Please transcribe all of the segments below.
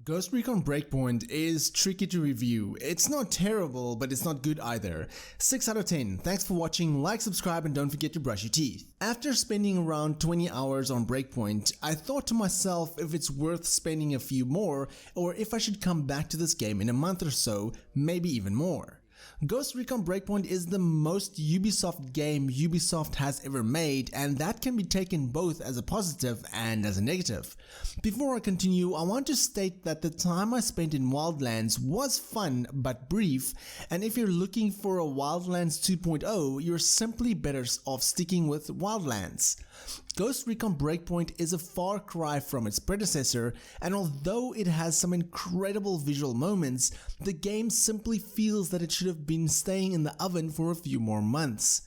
Ghost Recon Breakpoint is tricky to review. It's not terrible, but it's not good either. 6 out of 10. Thanks for watching, like, subscribe, and don't forget to brush your teeth. After spending around 20 hours on Breakpoint, I thought to myself if it's worth spending a few more, or if I should come back to this game in a month or so, maybe even more. Ghost Recon Breakpoint is the most Ubisoft game Ubisoft has ever made, and that can be taken both as a positive and as a negative. Before I continue, I want to state that the time I spent in Wildlands was fun but brief, and if you're looking for a Wildlands 2.0, you're simply better off sticking with Wildlands. Ghost Recon Breakpoint is a far cry from its predecessor, and although it has some incredible visual moments, the game simply feels that it should have been staying in the oven for a few more months.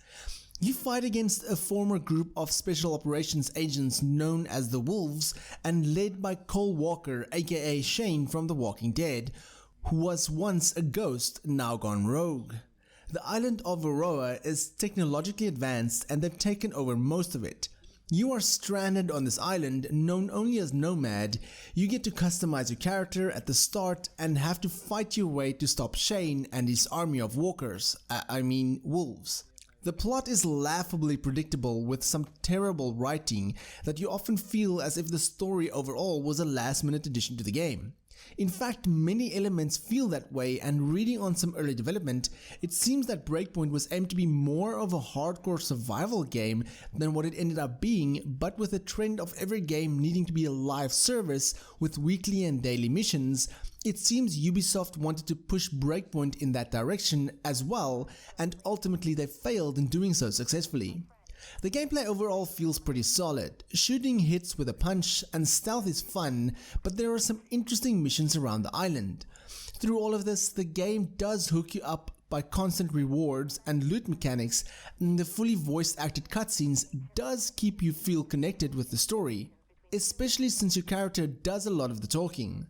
You fight against a former group of special operations agents known as the Wolves and led by Cole Walker, aka Shane from The Walking Dead, who was once a ghost, now gone rogue. The island of Auroa is technologically advanced and they've taken over most of it. You are stranded on this island known only as Nomad. You get to customize your character at the start and have to fight your way to stop Shane and his army of wolves. The plot is laughably predictable with some terrible writing that you often feel as if the story overall was a last-minute addition to the game. In fact, many elements feel that way, and reading on some early development, it seems that Breakpoint was aimed to be more of a hardcore survival game than what it ended up being, but with a trend of every game needing to be a live service with weekly and daily missions, it seems Ubisoft wanted to push Breakpoint in that direction as well, and ultimately they failed in doing so successfully. The gameplay overall feels pretty solid. Shooting hits with a punch and stealth is fun, but there are some interesting missions around the island. Through all of this, the game does hook you up by constant rewards and loot mechanics, and the fully voice acted cutscenes does keep you feel connected with the story, especially since your character does a lot of the talking.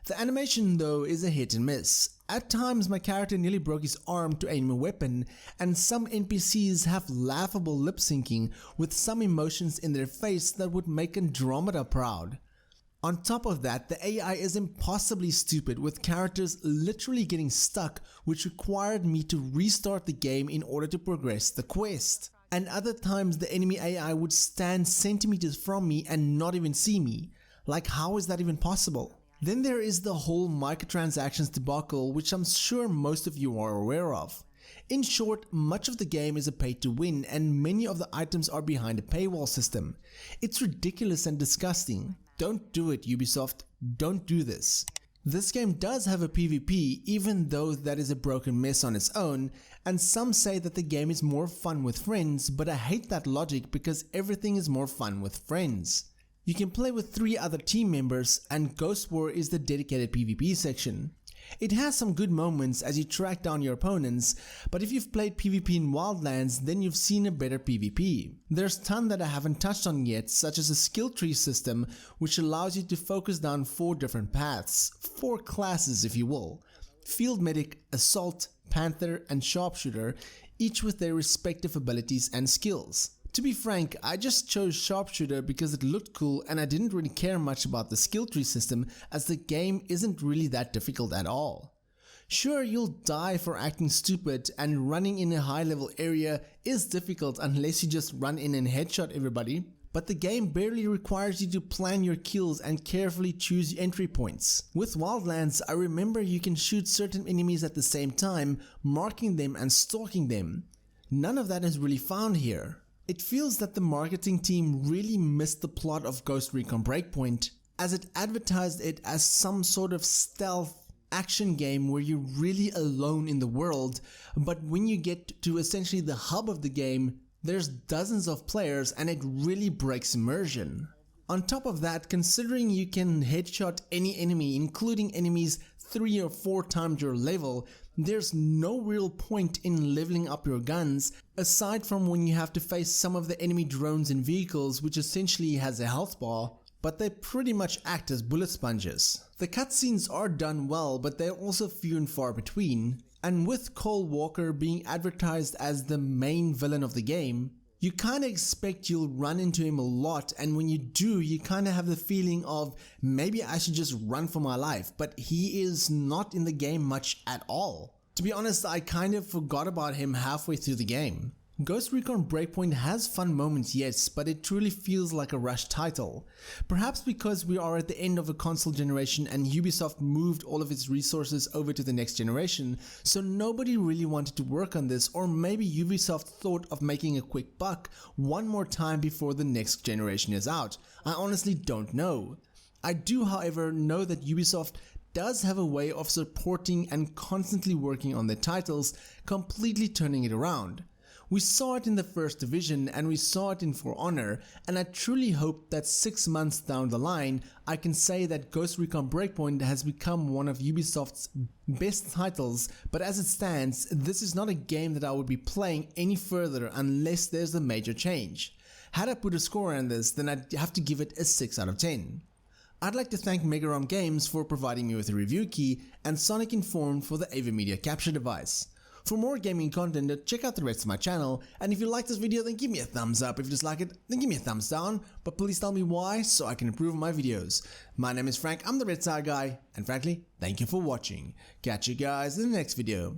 The animation though is a hit and miss. At times my character nearly broke his arm to aim a weapon, and some NPCs have laughable lip syncing with some emotions in their face that would make Andromeda proud. On top of that, the AI is impossibly stupid, with characters literally getting stuck, which required me to restart the game in order to progress the quest. And other times the enemy AI would stand centimeters from me and not even see me. Like, how is that even possible? Then there is the whole microtransactions debacle, which I'm sure most of you are aware of. In short, much of the game is a pay to win, and many of the items are behind a paywall system. It's ridiculous and disgusting. Don't do it, Ubisoft. Don't do this. This game does have a PvP, even though that is a broken mess on its own, and some say that the game is more fun with friends, but I hate that logic because everything is more fun with friends. You can play with 3 other team members, and Ghost War is the dedicated PvP section. It has some good moments as you track down your opponents, but if you've played PvP in Wildlands, then you've seen a better PvP. There's a ton that I haven't touched on yet, such as a skill tree system which allows you to focus down 4 different paths, 4 classes if you will: Field Medic, Assault, Panther, and Sharpshooter, each with their respective abilities and skills. To be frank, I just chose Sharpshooter because it looked cool and I didn't really care much about the skill tree system, as the game isn't really that difficult at all. Sure, you'll die for acting stupid, and running in a high level area is difficult unless you just run in and headshot everybody, but the game barely requires you to plan your kills and carefully choose entry points. With Wildlands, I remember you can shoot certain enemies at the same time, marking them and stalking them. None of that is really found here. It feels that the marketing team really missed the plot of Ghost Recon Breakpoint, as it advertised it as some sort of stealth action game where you're really alone in the world, but when you get to essentially the hub of the game, there's dozens of players and it really breaks immersion. On top of that, considering you can headshot any enemy, including enemies 3 or 4 times your level, there's no real point in leveling up your guns, aside from when you have to face some of the enemy drones and vehicles, which essentially has a health bar, but they pretty much act as bullet sponges. The cutscenes are done well, but they're also few and far between, and with Cole Walker being advertised as the main villain of the game, You kind of expect you'll run into him a lot, and when you do, you kind of have the feeling of maybe I should just run for my life, but he is not in the game much at all. To be honest, I kind of forgot about him halfway through the game. Ghost Recon Breakpoint has fun moments, yes, but it truly feels like a rushed title. Perhaps because we are at the end of a console generation and Ubisoft moved all of its resources over to the next generation, so nobody really wanted to work on this, or maybe Ubisoft thought of making a quick buck one more time before the next generation is out. I honestly don't know. I do, however, know that Ubisoft does have a way of supporting and constantly working on their titles, completely turning it around. We saw it in the First Division and we saw it in For Honor, and I truly hope that 6 months down the line I can say that Ghost Recon Breakpoint has become one of Ubisoft's best titles, but as it stands, this is not a game that I would be playing any further unless there's a major change. Had I put a score on this, then I'd have to give it a 6 out of 10. I'd like to thank Megarom Games for providing me with a review key and Sonic Informed for the AVerMedia capture device. For more gaming content, check out the rest of my channel, and if you like this video then give me a thumbs up. If you dislike it, then give me a thumbs down, but please tell me why so I can improve my videos. My name is Frank, I'm the Red Side Guy, and frankly, thank you for watching. Catch you guys in the next video.